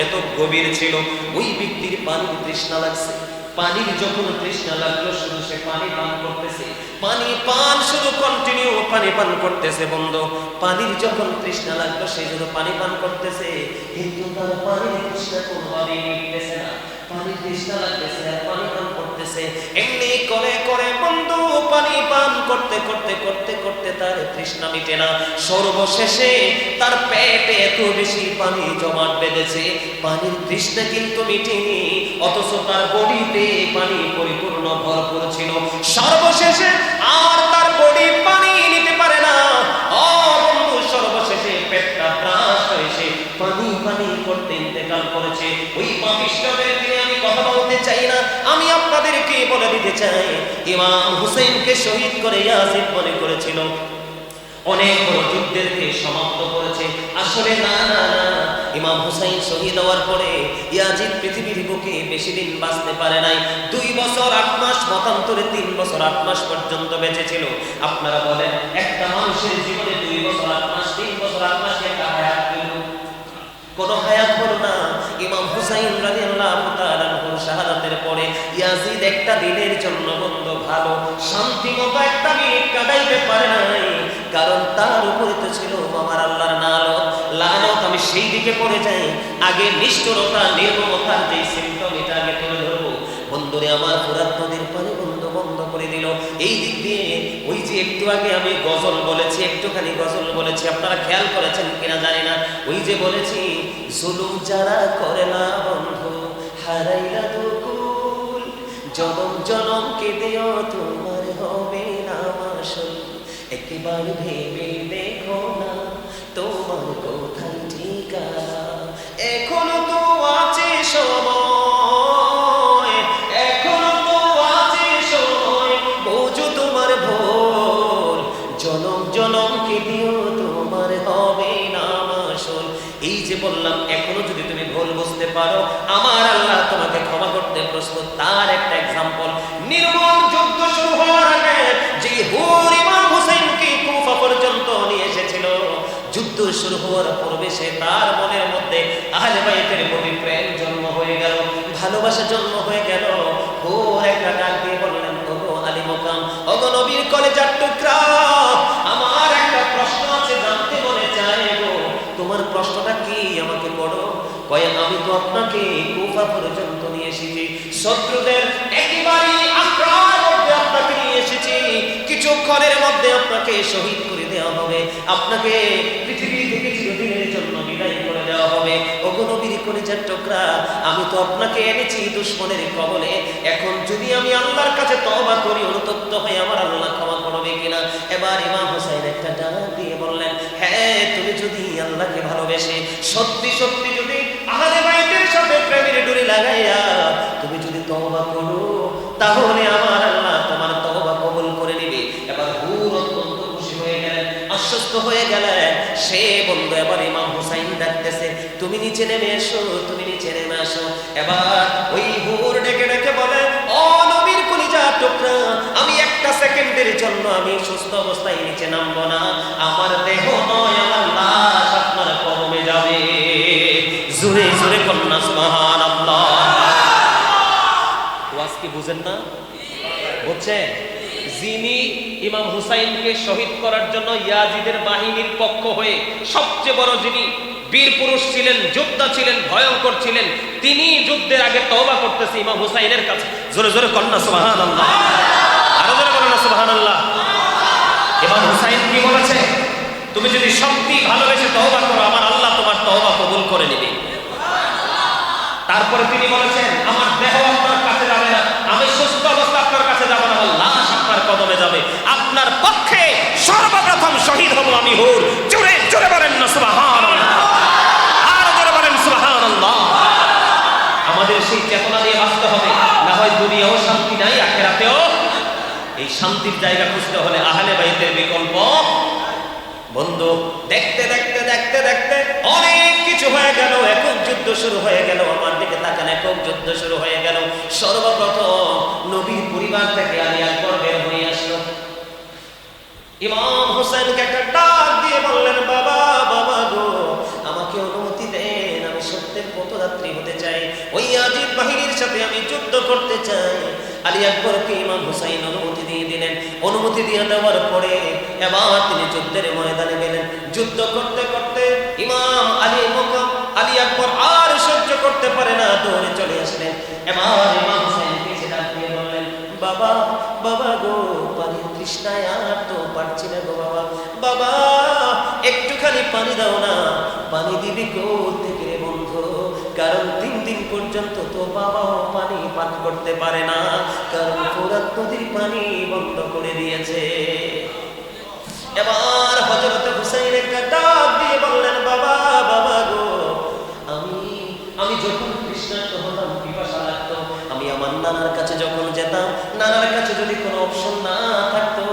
এত গভীর ছিল। ওই ব্যক্তির পানির তৃষ্ণা লাগছে, পানির যখন তৃষ্ণা লাগলো শুধু সে পানি পান করতেছে, পানি পান শুধু কন্টিনিউ পানি পান করতেছে বন্ধু। পানির যখন তৃষ্ণা লাগলো সে শুধু পানি পান করতেছে, কিন্তু তার পানির তৃষ্ণা কোনোভাবেই মিটতেছে না। পানির তৃষ্ণা লাগতেছে আর পানি পান করতেছে, এমনি করে করে বন্ধু পানি পান করতে করতে করতে করতে তার তৃষ্ণা মিটে না। সর্বশেষে তার পেটে এত বেশি পানি জমাট বেঁধেছে, পানির তৃষ্ণা কিন্তু মিটেনি, অথচ তার বডিতে পানি পরিপূর্ণ ভরপুর ছিল। সর্বশেষে আর তার বডি পানি নিতে পারে না। ও বন্ধু, সর্বশেষে পেটটা ত্রাস হয়ে সে পানি পানি করতে ইন্তেকাল করেছে। ওই পাপিষ্ঠদের নিয়ে আমি কথা বলতে চাই না, আমি আপনাদেরকে বলে দিতে চাই, ইমাম হুসাইনকে শহীদ করে ইয়াজিদ মনে করেছিল অনেক বড় যুদ্ধেরকে সমাপ্ত করেছে। আসলে না না না, ইমাম হুসাইন শহীদ হওয়ার পরে ইয়াজিদ পৃথিবীর বুকে বেশি দিন বাঁচতে পারে নাই। 2 বছর 8 মাস, মতান্তরে 3 বছর 8 মাস পর্যন্ত বেঁচে ছিল। আপনারা বলেন একটা মানুষের জীবনে 2 বছর 8 মাস 3 বছর 8 মাস একটা হায়াত পেল? কোন হায়াত হলো না। ইমাম হুসাইন রাদিয়াল্লাহু তাআলা আনহুর শাহাদাতের পরে ইয়াজিদ একটা দিনের জন্য বন্ধ ভালো শান্তিমতো একটা মিনিট কাটাইতে পারে নাই, কারণ তার উপরে তো ছিল আমার আল্লাহর লানত। আমি সেই দিকে পড়ে যাই, আগে নিষ্ঠুরতা নির্মমতার যে সিম্পটম এটা আগে তুলে ধরবো। বন্ধুরে আমার ফুরাত নদীর পানি বন্ধ করে দিল। এই দিক দিয়ে ওই যে একটু আগে আমি গজল বলেছি, একটুখানি গজল বলেছি, আপনারা খেয়াল করেছেন কিনা জানি না। ওই যে বলেছি জুলুম যারা করে না বন্ধু হারাইলা দুকুল, জনম জনম কে দিও তোমার হবে না মাসুল। একবার ভেবে দেখো না তোমার কোথায় ঠিকানা, এখনো তো আছে সময়, এখনো তো আছে সময়, বুঝো তোমার ভোর। জনম জনম কে দিও তোমার হবে না মাসুল। এই যে বললাম, এখনো যদি তুমি ভুল বুঝতে পারো, আমার আল্লাহ তোমাকে ক্ষমা করতে প্রস্তুত। তার একটা এক্সাম্পল, নির্মম যুদ্ধ শুরু হওয়ার আগে যে হুর ইমাম হুসাইনকে কুফা পর্যন্ত নিয়ে এসেছিল, যুদ্ধ শুরু হওয়ার পূর্বে সে তার মনের মধ্যে আহলে বাইতের প্রতি প্রেম জন্ম হয়ে গেল, ভালোবাসা জন্ম হয়ে গেল। হুর একটা ডাক দিয়ে বললেন, ওগো আলী মুকাম, ওগো নবীর কলেজার টুকরা, আমার একটা প্রশ্ন আছে, জানতে মনে চায় গো। তোমার প্রশ্নটা কি আমাকে বলো? কয় আমি তো আপনাকে কুফা পর্যন্ত নিয়ে এসেছি, শত্রুদের একেবারে আক্রমণ মধ্যে আপনাকে নিয়ে এসেছি, কিছুক্ষণের মধ্যে আপনাকে শহীদ করে দেওয়া হবে, আপনাকে পৃথিবী থেকে চিরদিনের জন্য বিদায় করে দেওয়া হবে। ওগো নবীর কলিজার টুকরা, আমি তো আপনাকে এনেছি দুশমনের কবলে, এখন যদি আমি আল্লাহর কাছে তওবা করি, অনুতপ্ত হয়ে আমার আল্লাহ ক্ষমা করবে কিনা? এবার ইমাম হোসেন একটা ডাক দিয়ে বললেন, হ্যাঁ, তুমি যদি আল্লাহকে ভালোবেসে সত্যি সত্যি যদি আহলে বাইতের সাথে প্রেমের ডুরি লাগাইয়া তুমি যদি তওবা করো, তাহলে আমার আল্লাহ তোমার তওবা কবুল করে নেবে। এবার হুর অত্যন্ত খুশি হয়ে গেলেন, আশ্বস্ত হয়ে গেলেন। সে বন্ধু এবার ইমাম হুসাইন ডাকতেছে, তুমি নিচে নেমে এসো, তুমি নিচে নেমে আসো। এবার ওই হুর ডেকে ডেকে বলে, ও নবীর কলিজার টুকরা, আমি একটা সেকেন্ডের জন্য আমি সুস্থ অবস্থায় নিচে নামবো না, আমার দেহ নয়, আমার লাশ আপনার কদমে যাবে। জোরে জোরে কন্যা সুবহানাল্লাহ। ওয়াজ কি বুঝেন না? বুঝছেন? যিনি ইমাম হুসাইনকে শহীদ করার জন্য ইয়াজিদের বাহিনীর পক্ষ হয়ে সবচেয়ে বড় যিনি বীর পুরুষ ছিলেন, যোদ্ধা ছিলেন, ভয়ঙ্কর ছিলেন, তিনি যুদ্ধের আগে তওবা করতেছে ইমাম হুসাইনের কাছে। জোরে জোরে কন্যা সুবহানাল্লাহ, আরো জোরে কন্যা সুবহানাল্লাহ। ইমাম হুসাইন কি বলেছে? তুমি যদি সত্যি ভালোবেসে তওবা করো, আমার আল্লাহ তোমার তওবা কবুল করে নেবে। তারপরে তিনি বলেছেন, আমার দেহ আপনার কাছে যাবে না, আমি সুস্থ অবস্থা আপনার কাছে যাব না, আমার লাশ আপনার কদমে যাবে, আপনার পক্ষে সর্বপ্রথম শহীদ হব আমি হুর। জোরে জোরে বলেন না সুবহানাল্লাহ, আর জোরে বলেন সুবহানাল্লাহ। আমাদের সেই চেতনা নিয়ে বাঁচতে হবে, না হয় দুনিয়াও শান্তি নাই, আখিরাতেও। এই শান্তির জায়গা খুঁজতে হলে আহলে বাইতের বিকল্প। বন্ধু, দেখতে দেখতে দেখতে দেখতে অনেক কিছু হয়ে গেল, একক যুদ্ধ শুরু হয়ে গেল। আমার দিকে তাকান, একক যুদ্ধ শুরু হয়ে গেল। সর্বপ্রথম নবীর পরিবার থেকে আলী আকবর বের হয়ে আসলো। ইমাম হোসেনকে একটা ডাক দিয়ে বললেন, বাবা বাবা গো, আমাকে অনুমতি দেন, আমি সত্যের পথযাত্রী হতে চাই, ওই ইয়াজিদ বাহিনীর সাথে আমি যুদ্ধ করতে চাই। আলী আকবরকে ইমাম হুসাইন অনুমতি দিয়ে দিলেন। অনুমতি দিয়ে দেওয়ার পরে এবার তিনি যুদ্ধের ময়দানে গেলেন। যুদ্ধ করতে করতে ইমাম আলী আকবর আর সহ্য করতে পারে না, দৌড়ে চলে আসলেন। এবার ইমাম হুসাইনকে এসে ডাক দিয়ে বললেন, বাবা বাবা গো, পানির তৃষ্ণায় আর তো পারছি না গো বাবা, বাবা একটুখানি পানি দাও না। পানি দিবি কোত্থেকে রে বন্ধু, কারণ 3 দিন পর্যন্ত তো বাবাও পানি পান করতে পারে না, কারণ ফোরাত নদীর পানি বন্ধ করে দিয়েছে। এবার হযরত হুসাইন একটা ডাক দিয়ে বললেন, বাবা বাবা গো, আমি যখন তৃষ্ণার্ত হতাম, পিপাসা লাগতো, আমি আমার নানার কাছে যখন যেতাম, নানার কাছে যদি কোনো অপশন না থাকতো,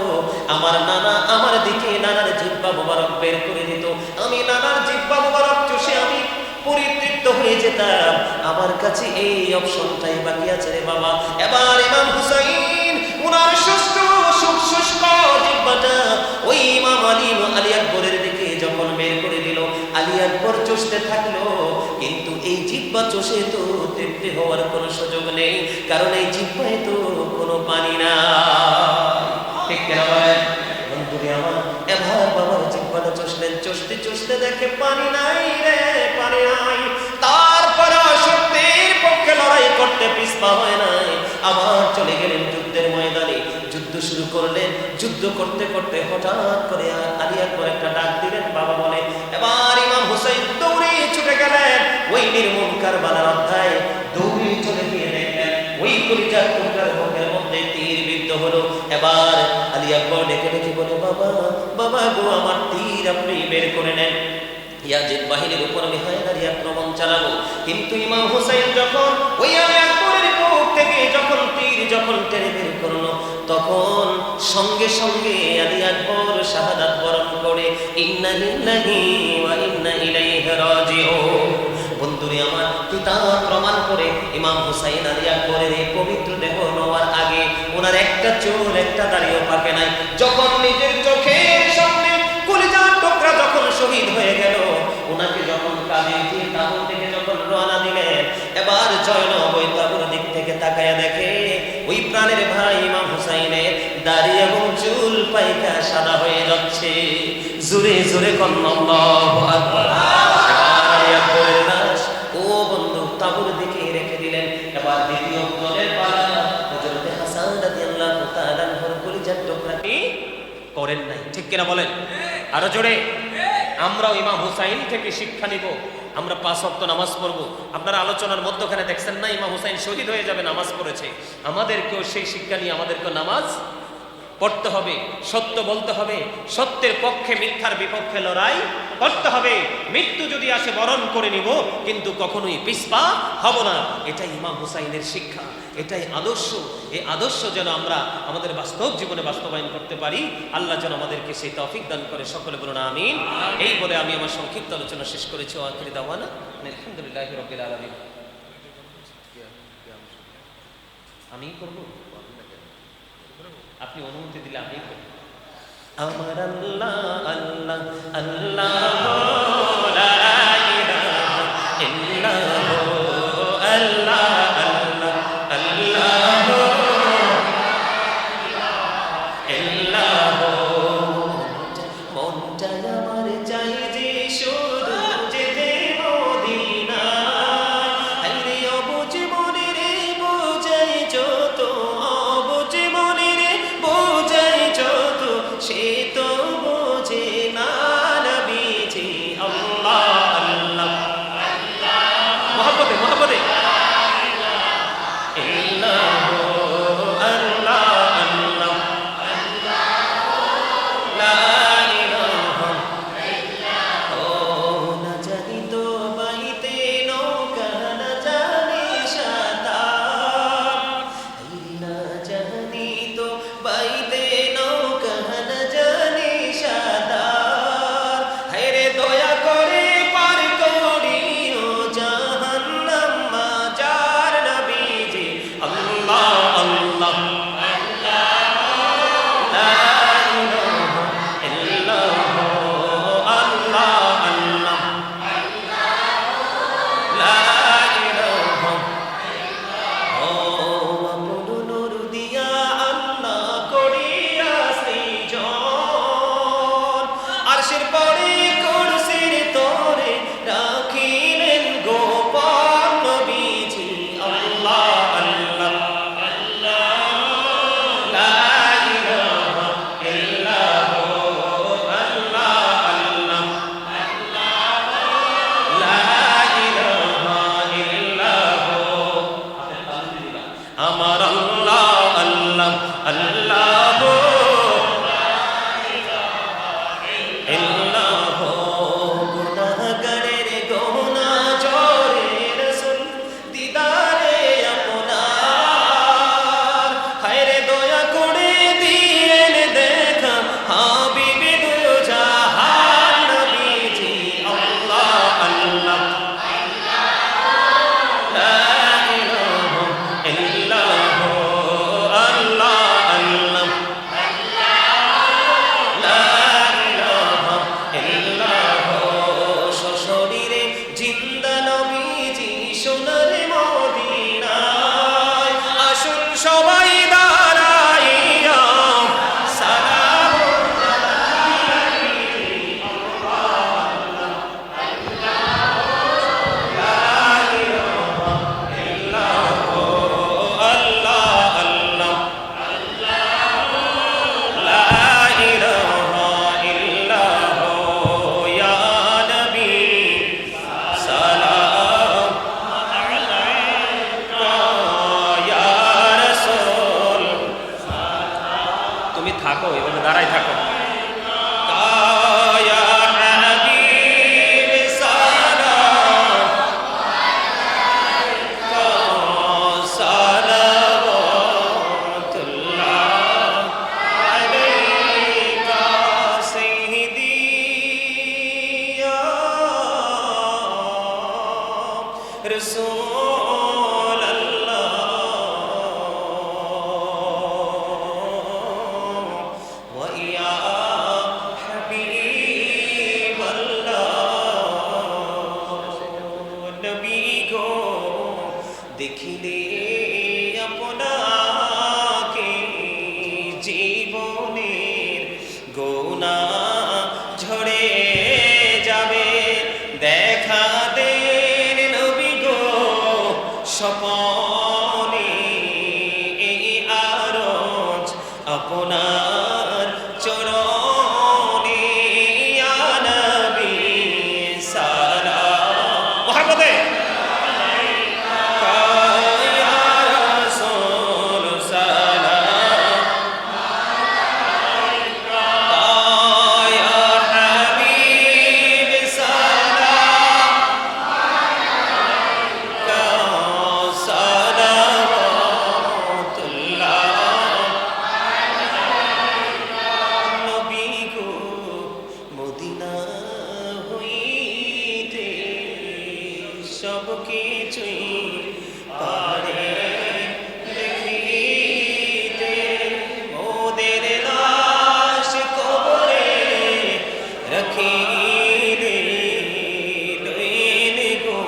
আমার নানা আমার দিকে নানার জিহ্বা মোবারক বের করে দিত, আমি নানার জিহ্বা মোবারক চুষে আমি পরিতৃপ্ত হয়ে যেতাম, আমার কাছে এই অপশনটাই বাকি আছে রে বাবা। এবার ইমাম হুসাইন উনার শুষ্ক জিহ্বাটা ওই ইমাম আলী আকবরের দিকে যখন বের করে দিল, আলী আকবর চষতে থাকলো, কিন্তু এই জিহ্বা চষে তো তৃপ্তি হওয়ার কোনো সুযোগ নেই, কারণ এই জিহ্বায় তো কোনো পানি না। ঠিক কিনা বলেন বন্ধুরে আমার? এবার বাবার জিহ্বাটা চষলেন, চষতে চষতে দেখে পানি নাই রে, পানি নাই। তারপরে সত্যের পক্ষে লড়াই করতে পিছপা হয় নাই, আবার চলে গেলেন যুদ্ধের ময়দানে। যুদ্ধ শুরু করলেন। যুদ্ধ করতে করতে হঠাৎ করে আলী আকবর একটা ডাক দিলেন, বাবা বলে। এবার ইমাম হুসাইন দৌড়ে ছুটে গেলেন ওই নির্মম কারবালার অধ্যায়, দৌড়ে চলে গিয়ে দেখলেন ওই কলিজার টুকরার বুকের মধ্যে তীর বিদ্ধ হলো। এবার আলী আকবর ডেকে ডেকে বলে, বাবা বাবা গো, আমার তীর আপনি বের করে নেন, ইয়াজিদ বাহিনীর উপর আমি হায়দারি আক্রমণ চালাবো। কিন্তু ইমাম হুসাইন যখন ওই আলী আকবরের বুক থেকে যখন তীর যখন টেনে বের করলো, তখন সঙ্গে সঙ্গে আলী আকবর শাহাদাত বরণ করে ইন্না লিল্লাহি ওয়া ইন্না ইলাইহি রাজিউন। বন্ধুরে আমার, পিতা প্রমাণ করে ইমাম হুসাইন আলী আকবরের এই পবিত্র দেহ নেওয়ার আগে ওনার একটা চুল একটা দাড়িও পাকে নাই। যখন নিজের চোখের সামনে কলিজার টুকরা যখন শহীদ হয়ে গেল, ওনাকে যখন কাঁধে দিয়ে তাবুর থেকে যখন রওনা দিলেন, এবার জয়নব ওই তাবুর দিক থেকে তাকায়া দেখে ওই প্রাণের ভাই ইমাম হুসাইনের দাড়ি এবং চুল পাইকা সাদা হয়ে যাচ্ছে। জোরে জোরে কন্না আল্লাহু আকবার। কিনা বলেন? আরো জোরে। আমরাও ইমাম হুসাইন থেকে শিক্ষা নিব। আমরা 5 ওয়াক্ত নামাজ পড়ব। আপনারা আলোচনার মধ্যখানে দেখছেন না, ইমাম হুসাইন শহীদ হয়ে যাবে, নামাজ পড়েছে। আমাদেরকেও সেই শিক্ষা নিয়ে আমাদেরকেও নামাজ পড়তে হবে, সত্য বলতে হবে, সত্যের পক্ষে মিথ্যার বিপক্ষে লড়াই করতে হবে। মৃত্যু যদি আসে বরণ করে নিব, কিন্তু কখনোই পিছপা হব না। এটাই ইমাম হুসাইনের শিক্ষা, এটাই আদর্শ। এই আদর্শ যেন আমরা আমাদের বাস্তব জীবনে বাস্তবায়ন করতে পারি। আল্লাহ যেন আমাদেরকে সেই তৌফিক দান করে। সকলে বলুন আমিন। এই বলে আমি আমার সংক্ষিপ্ত আলোচনা শেষ করেছি। আখিরি দাওয়ানা আলহামদুলিল্লাহি রাব্বিল আলামিন। আমি করব, আপনি অনুমতি দিলে আমি করব। আমার আল্লাহ আল্লাহ আল্লাহ লা ইলাহা ইল্লাল্লাহ আল্লাহ আল্লাহ আল্লাহ ইল্লাল্লাহ। মনটা আমার চাই যে শুধু যেতে মদিনায়। আরে অবুঝ মনে রে বোঝাই যত, অবুঝ মনে রে বোঝাই যত, সে তো বোঝে না নবীজি। আল্লাহ আল্লাহ মোহাম্মদে মোহাম্মদে ইল্লাল্লাহ আল্লাহ আল্লাহ লা ইলাহা ও না জানি তো বাইতে নৌকা, না জানি সাঁতার। না জানি তো বাইতে নৌকা, না জানি সাঁতার। হায়রে দয়া করে পার করিও জাহান্নাম মাজার নবীজি। আল্লাহ আল্লাহ লা ইলাহা ইল্লাল্লাহ আল্লাহ আল্লাহ লা ইলাহা ও আপন নূর দিয়া আল্লাহ করিয়া সৃজন। আরশের পরে কুরসির তরে রাখিলেন গোপন নবীজি। আল্লাহ আল্লাহ লা ইলাহা ইল্লাল্লাহ আল্লাহ আল্লাহ লা ইলাহা ইল্লাল্লাহ। আমার আল্লাহ আল্লাহ আল্লাহ ইল্লাল্লাহ। গুনাহগারের গোনা জোরে রাসূল দিদারে আপনার। হায়রে দয়া করে দিয়েন দেখা হাবিবে দু জাহান নবীজি। আল্লাহ আল্লাহ লা ইলাহা ইল্লাল্লাহ আল্লাহ আল্লাহ লা ইলাহা ইল্লাল্লাহ। সশরীরে জিন্দা নবীজি সোনার মদিনায়। আসুন সবাই দাঁড়াইয়া সালাম আল্লাহ আল্লাহ লা ইলাহা ইল্লাল্লাহ ইয়া নবী সালাম আলাইকা ইয়া রাসূল। তুমি থাকো, এভাবে দাঁড়াই থাকো। ইয়া হাবিব সালাম সালাওয়াতুল্লাহ আলাইকা সাইয়্যিদি ইয়া রাসূলাল্লাহ ওয়া ইয়া হাবিবাল্লাহ। নবী গো দেখিলে আপনাকে জীবনের গোনা ঝরে যাবে। দেখা দেন নবী গো স্বপনে এই আরজ আপনার চরণ সব কিছুই পারে দেখিতে মোদের লাশ কবরে রাখিলে লইলে গো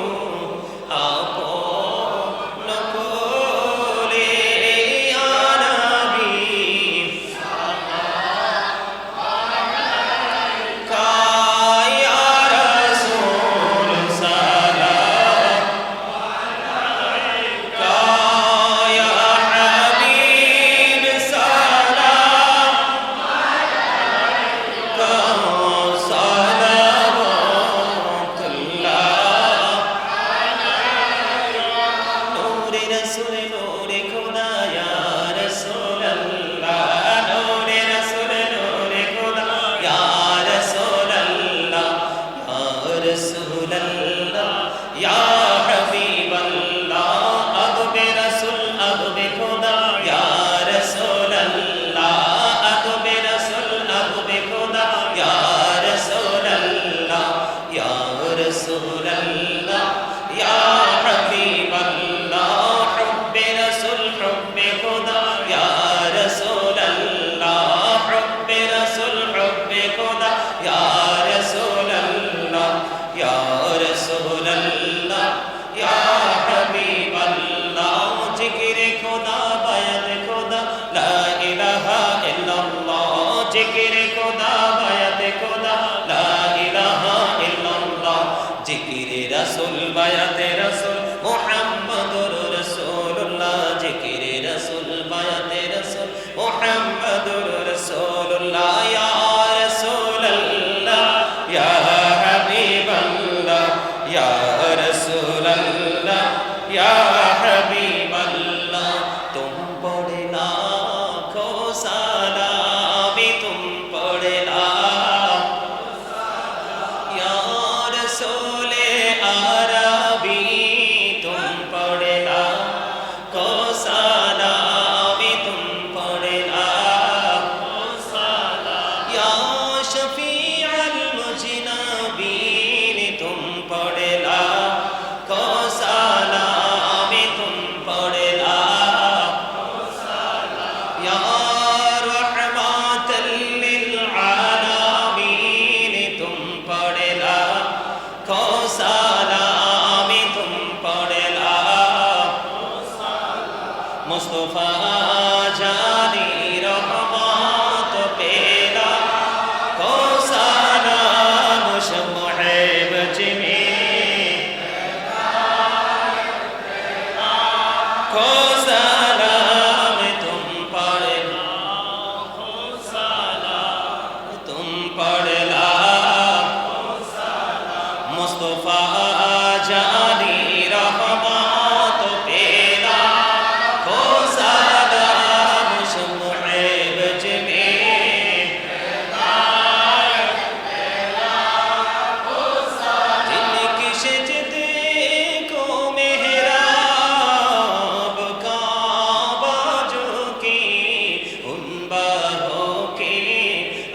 আপন কোলে আনবী কায়া রাসূল সালাম কায়া হাবিব সালাম কা সালাওয়াতুল্লাহ নূরে রাসূল নূরে খোদা ইয়া রাসূলুল্লাহ নূরে রাসূল নূরে খোদা ইয়া রাসূলুল্লাহ ইয়া রাসূলুল্লাহ ইয়া হাবিবাল্লাহ আদবে রাসূল আদবে খোদা ইয়া রাসূলুল্লাহ আদবে রাসূল আদবে খোদা ইয়া রাসূলুল্লাহ ইয়া রাসূলুল্লাহ ইয়া হাবিবাল্লাহ হুব্বে রাসূল হুব্বে খোদা ইয়া রাসূলুল্লাহ হুব্বে রাসূল হুব্বে খোদা ইয়া রাসূলুল্লাহ ইয়া রাসূলুল্লাহ ইয়া হাবিবাল্লাহ জিকিরে খোদা বায়াত খোদা লা ইলাহা ইল্লাল্লাহ জিকিরে খোদা বায়াত খোদা লা ইলাহা ইল্লাল্লাহ জিকিরে রাসূল বায়াতে রাসূল মুহাম্মাদুর রাসূলুল্লাহ জিকিরে রাসূল বায়াতে রাসূল মুহাম্মাদুর রাসূলুল্লাহ ইয়া রাসূলুল্লাহ ইয়া হাবিবাল্লাহ ইয়া রাসূলুল্লাহ ইয়া হাবিবাল্লাহ তুম পড়ে লাখো সালামি তুম পড়ে या रसूले अरबी तुम पढ़ना को सलामी तुम पढ़ना या शफी अल मुजनबीन तुम पढ़ना को सलामी तुम पढ़ना या रहमतल लिल आलमीन तुम पढ़ना को सलामी तुम पढ़ना मुस्तफा जानी रहमत पेला को सलाम शमुएब जिमी को सलाम तुम पढ़ना तुम पढ़ना मुस्तफा जानी रहमत पेला को सलाम शमुएब जिमी जिनकी सजदे को मेहराब काबा जो की उन बाहों की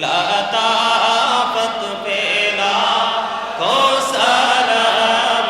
लताफत पेला को सलाम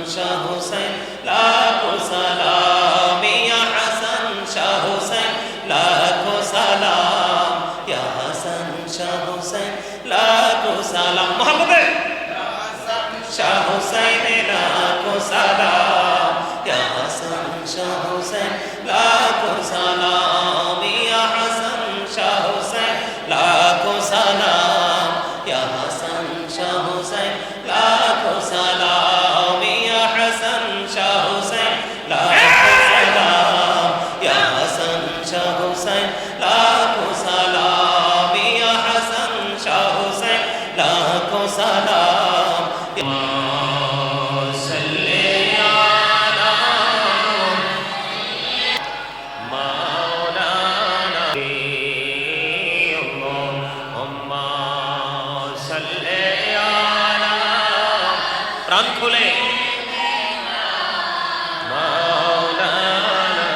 শাহ হুসাইন লাখো সালাম ইয়া হাসান শাহ হুসাইন লাখো সালাম ইয়া হাসান শাহ হুসাইন লাখো সালাম মোহাম্মদে শাহ হুসাইন লাখো সালাম ইয়া হাসান শাহ হুসাইন লাখো সালাম ইয়া হাসান শাহ হুসাইন লাখো সালাম ইয়া হাসান শাহ হুসাইন লাখো সালাম ইয়া হাসান শাহ হুসাইন লাখো সালাম ইয়া হাসান শাহ হুসাইন লাখো সালাম ইয়া হাসান শাহ হুসাইন লাখো সালাম প্রাণ খুলে মাওলানা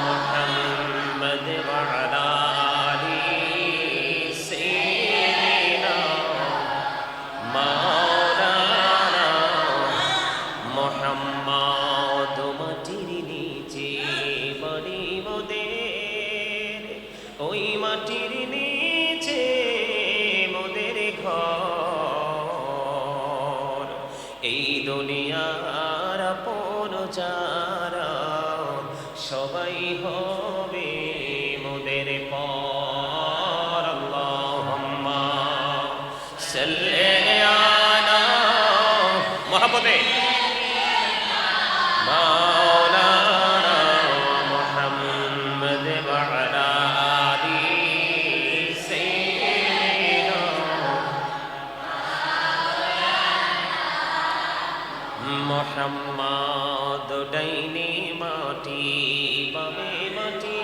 মুহাম্মদ ওয়া আলা আলি সাইয়্যিদিনা মাওলানা মুহাম্মদ মাটির নিচে বাড়ি মোদের ওই মাটির নিচে মোদের ঘর এই দুনিয়ার আপন যারা সবাই হবে মোদের পর আল্লাহুম্মা সাল্লি আলা মুহাম্মদে মাওলানা মুহাম্মদ ওয়া আলা আলি সাইয়্যিদিনা মুহাম্মদ ডাইনি মাটি বাবে মাটি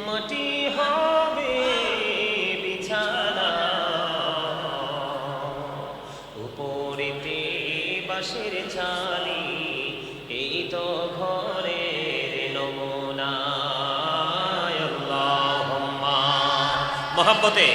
মাটি হবে বিছানা উপরেতে বাঁশের ছানি এই তো ঘরের নমুনা আল্লাহুম্মা মুহাব্বতে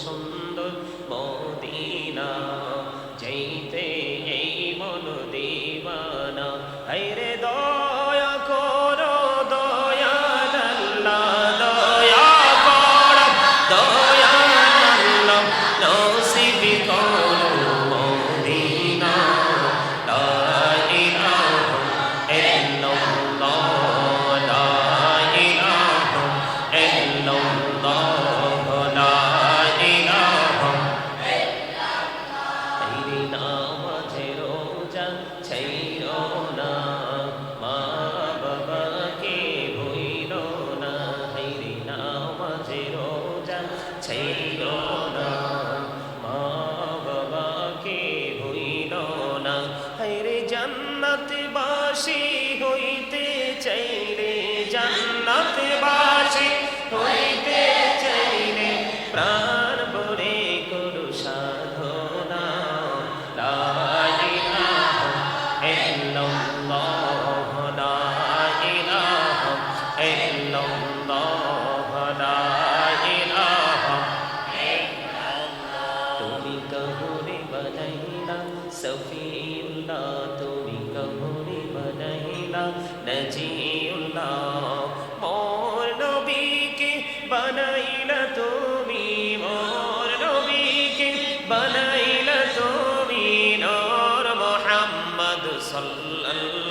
সুন্দর মদিনা যাইতে এই মন দিবানা হায়রে দয়া করো দয়াল আল্লাহ দয়া করো দয়াল আল্লাহ নসিব করো মদিনা লা ইলাহা ইল্লাল্লাহ লা ইলাহা ইল্লাল্লাহ জান্নাতবাসী হইতে চাইলে জান্নাতবাসী হইতে চাইলে প্রাণ ভরে করো সাধনা লা ইলাহা ইল্লাল্লাহ লা ইলাহা ইল্লাল্লাহ লা ইলাহা ইল্লাল্লাহ তুমি কবরে বানাইলা সফিউল্লাহ তুমি কবরে বানাইলা নজিউল্লাহ মোর নবীকে বানাইলা তুমি মোর নবীকে বানাইলা তুমি নূর মুহাম্মদ সাল্লাল্লাহু